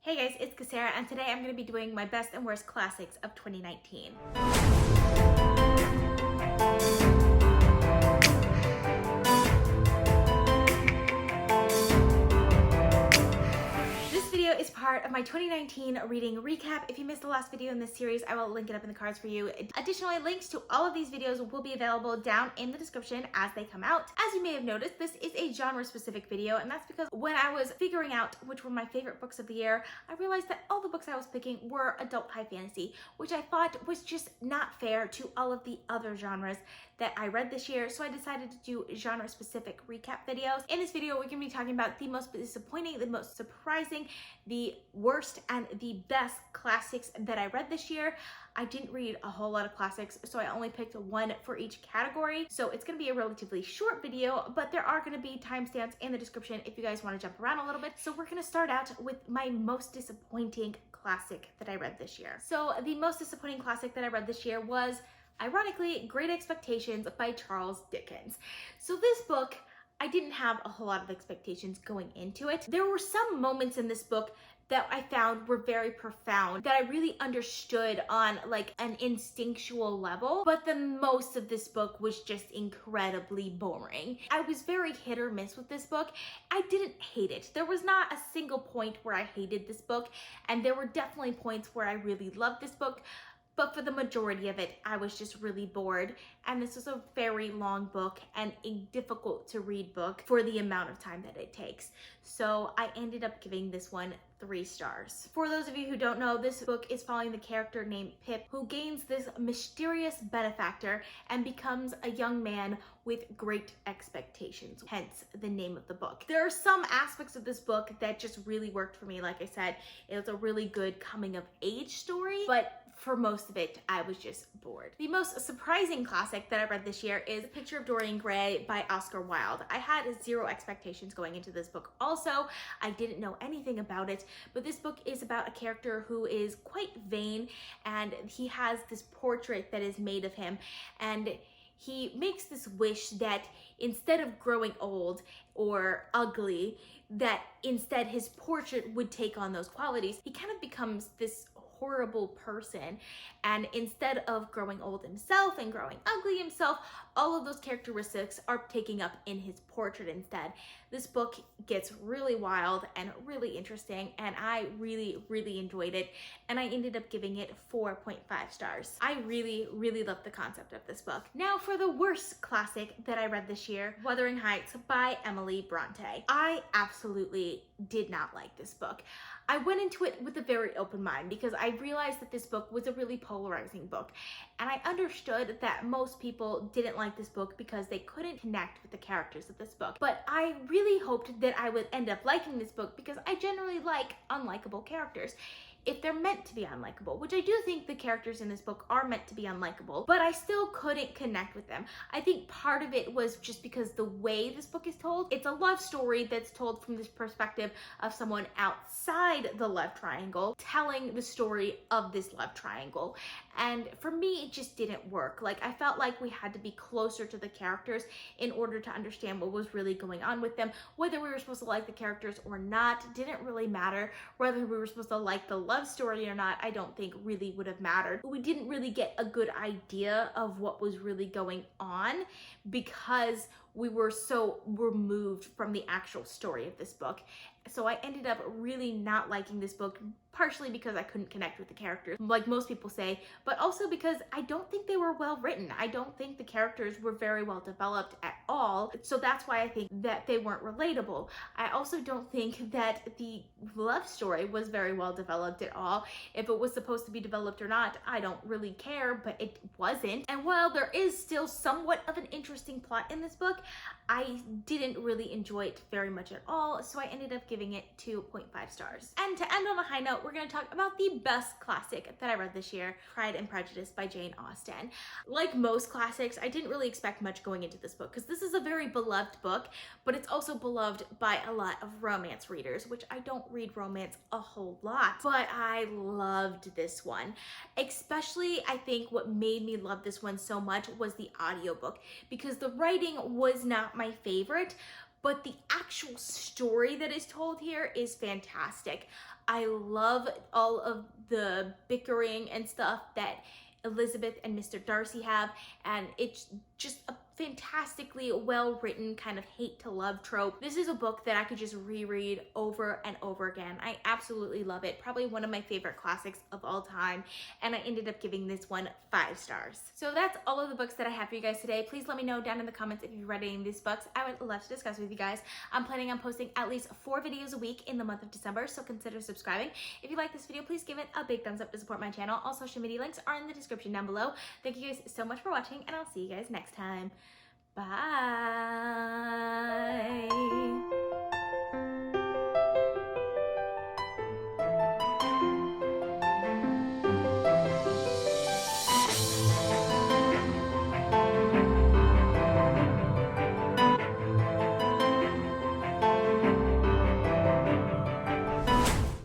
Hey guys, it's Cassara, and today I'm going to be doing my best and worst classics of 2019. This video is part of my 2019 reading recap. If you missed the last video in this series, I will link it up in the cards for you. Additionally, links to all of these videos will be available down in the description as they come out. As you may have noticed, this is a genre-specific video, and that's because when I was figuring out which were my favorite books of the year, I realized that all the books I was picking were adult high fantasy, which I thought was just not fair to all of the other genres that I read this year, so I decided to do genre-specific recap videos. In this video, we're going to be talking about the most disappointing, the most surprising, the worst, and the best classics that I read this year. I didn't read a whole lot of classics, so I only picked one for each category. So it's going to be a relatively short video, but there are going to be timestamps in the description if you guys want to jump around a little bit. So we're going to start out with my most disappointing classic that I read this year. So the most disappointing classic that I read this year was, ironically, Great Expectations by Charles Dickens. So this book, I didn't have a whole lot of expectations going into it. There were some moments in this book that I found were very profound, that I really understood on like an instinctual level, but the most of this book was just incredibly boring. I was very hit or miss with this book. I didn't hate it. There was not a single point where I hated this book, and there were definitely points where I really loved this book. But for the majority of it, I was just really bored. And this was a very long book and a difficult to read book for the amount of time that it takes. So I ended up giving this one 3 stars. For those of you who don't know, this book is following the character named Pip, who gains this mysterious benefactor and becomes a young man with great expectations, hence the name of the book. There are some aspects of this book that just really worked for me. Like I said, it was a really good coming of age story, but for most of it, I was just bored. The most surprising classic that I read this year is A Picture of Dorian Gray by Oscar Wilde. I had 0 expectations going into this book. Also, I didn't know anything about it, but this book is about a character who is quite vain, and he has this portrait that is made of him, and he makes this wish that instead of growing old or ugly, that instead his portrait would take on those qualities. He kind of becomes this horrible person, and instead of growing old himself and growing ugly himself, all of those characteristics are taking up in his portrait instead. This book gets really wild and really interesting, and I really enjoyed it, and I ended up giving it 4.5 stars. I really loved the concept of this book. Now for the worst classic that I read this year, Wuthering Heights by Emily Bronte. I absolutely did not like this book. I went into it with a very open mind because I realized that this book was a really polarizing book, and I understood that most people didn't like this book because they couldn't connect with the characters of this book. But I really hoped that I would end up liking this book because I generally like unlikable characters if they're meant to be unlikable, which I do think the characters in this book are meant to be unlikable, but I still couldn't connect with them. I think part of it was just because the way this book is told. It's a love story that's told from this perspective of someone outside the love triangle telling the story of this love triangle. And for me, it just didn't work. Like, I felt like we had to be closer to the characters in order to understand what was really going on with them. Whether we were supposed to like the characters or not didn't really matter. Whether we were supposed to like the love story or not, I don't think really would have mattered. We didn't really get a good idea of what was really going on because we were so removed from the actual story of this book. So I ended up really not liking this book, partially because I couldn't connect with the characters, like most people say, but also because I don't think they were well written. I don't think the characters were very well developed at all. So that's why I think that they weren't relatable. I also don't think that the love story was very well developed at all. If it was supposed to be developed or not, I don't really care, but it wasn't. And while there is still somewhat of an interesting plot in this book, I didn't really enjoy it very much at all, so I ended up giving it 2.5 stars. And to end on a high note, we're going to talk about the best classic that I read this year, Pride and Prejudice by Jane Austen. Like most classics, I didn't really expect much going into this book because this is a very beloved book, but it's also beloved by a lot of romance readers, which I don't read romance a whole lot, but I loved this one. Especially, I think what made me love this one so much was the audiobook, because the writing was not my favorite, but the actual story that is told here is fantastic. I love all of the bickering and stuff that Elizabeth and Mr. Darcy have, and it's just a fantastically well-written kind of hate to love trope. This is a book that I could just reread over and over again. I absolutely love it. Probably one of my favorite classics of all time, and I ended up giving this one 5 stars. So that's all of the books that I have for you guys today. Please let me know down in the comments if you've read any of these books. I would love to discuss with you guys. I'm planning on posting at least 4 videos a week in the month of December, so consider subscribing. If you like this video, please give it a big thumbs up to support my channel. All social media links are in the description down below. Thank you guys so much for watching, and I'll see you guys next time. Bye.